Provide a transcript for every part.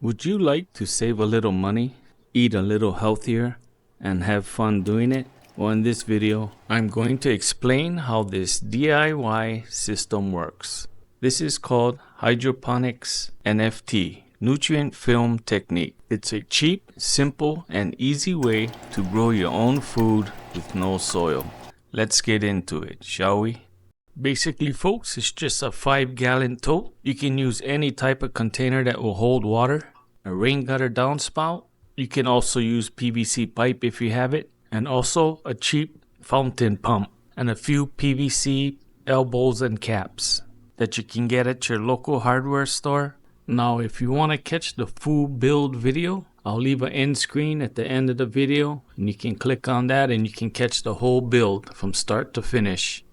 Would you like to save a little money, eat a little healthier, and have fun doing it? Well, in this video, I'm going to explain how this DIY system works. This is called Hydroponics NFT, Nutrient Film Technique. It's a cheap, simple, and easy way to grow your own food with no soil. Let's get into it, shall we? Basically, folks, it's just a 5-gallon tote. You can use any type of container that will hold water, a rain gutter downspout. You can also use PVC pipe if you have it, and also a cheap fountain pump and a few PVC elbows and caps that you can get at your local hardware store. Now, if you want to catch the full build video, I'll leave an end screen at the end of the video, and you can click on that and you can catch the whole build from start to finish.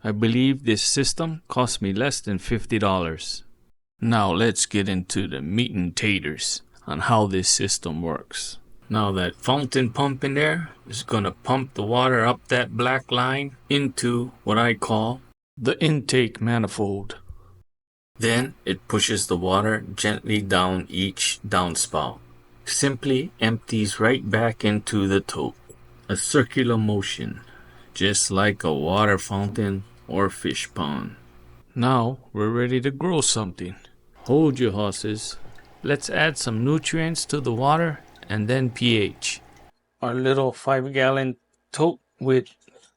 I believe this system cost me less than $50. Now let's get into the meat and taters on how this system works. Now that fountain pump in there is gonna pump the water up that black line into what I call the intake manifold. Then it pushes the water gently down each downspout. Simply empties right back into the tote. A circular motion, just like a water fountain or fish pond. Now we're ready to grow something. Hold your horses. Let's add some nutrients to the water and then pH. Our little 5-gallon tote with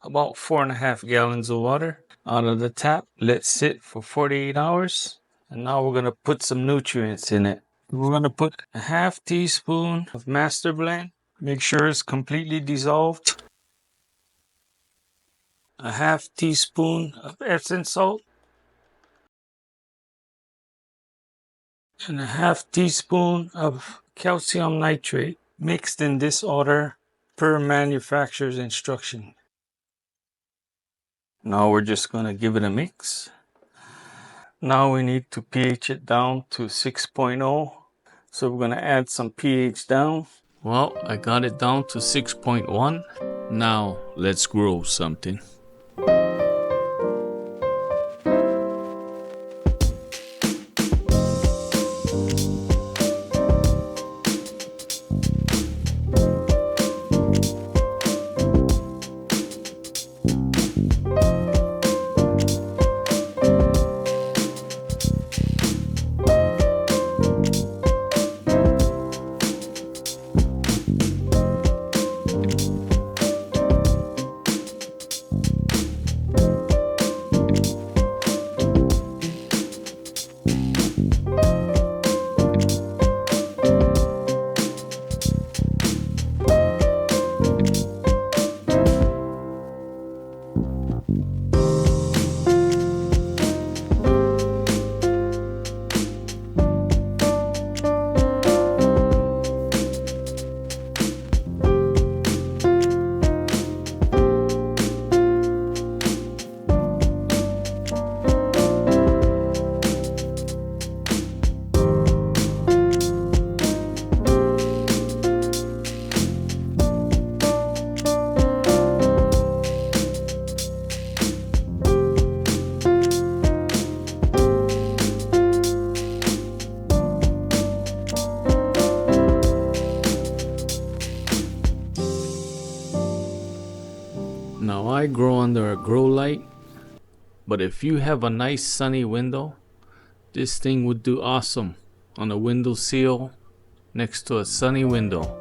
about 4.5 gallons of water out of the tap. Let's sit for 48 hours. And now we're gonna put some nutrients in it. We're gonna put a half teaspoon of master blend. Make sure it's completely dissolved. A half teaspoon of Epsom salt, and a half teaspoon of calcium nitrate, mixed in this order per manufacturer's instruction. Now we're just going to give it a mix. Now we need to pH it down to 6.0. So we're going to add some pH down. Well, I got it down to 6.1. Now let's grow something. Now I grow under a grow light, but if you have a nice sunny window, this thing would do awesome on a window sill next to a sunny window.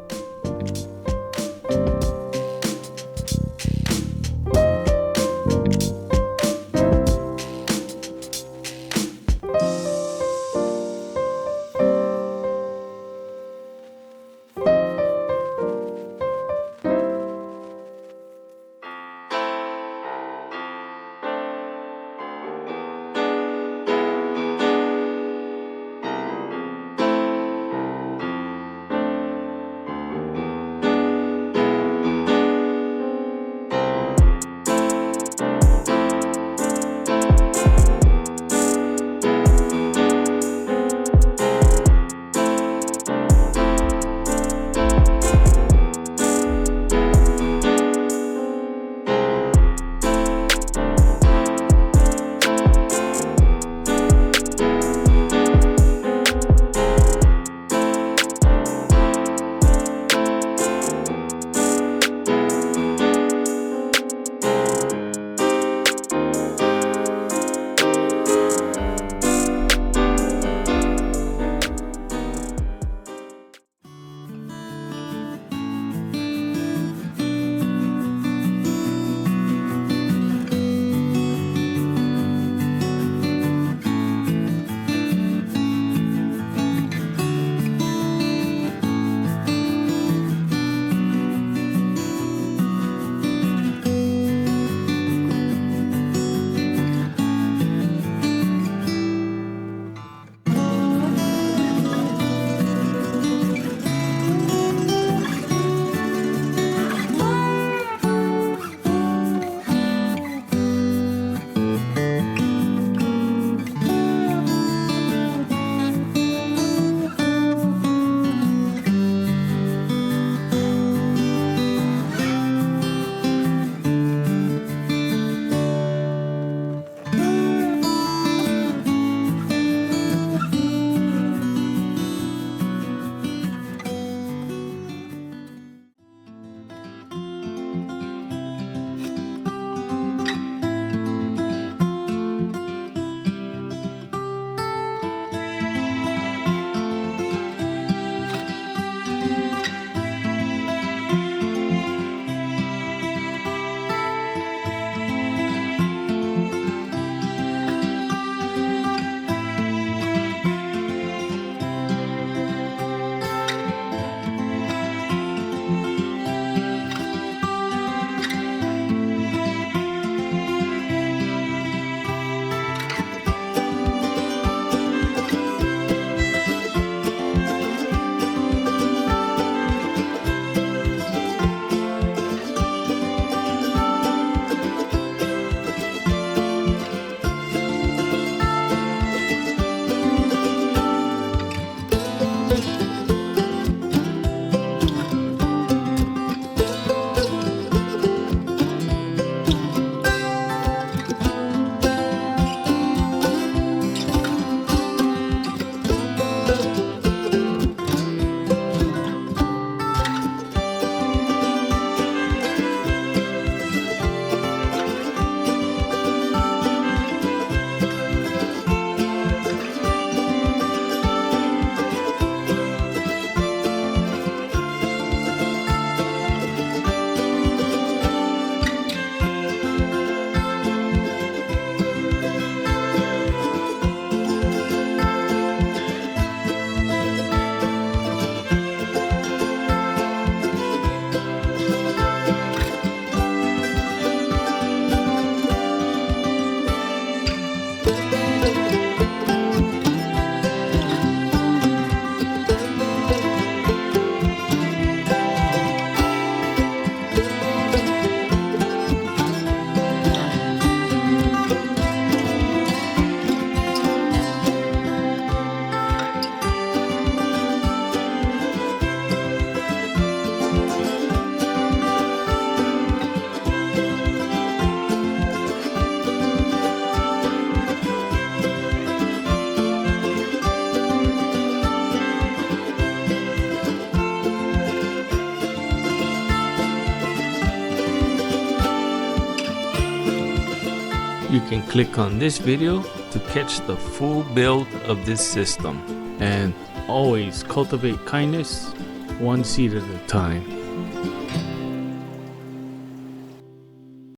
can click on this video to catch the full build of this system. And always cultivate kindness, one seed at a time.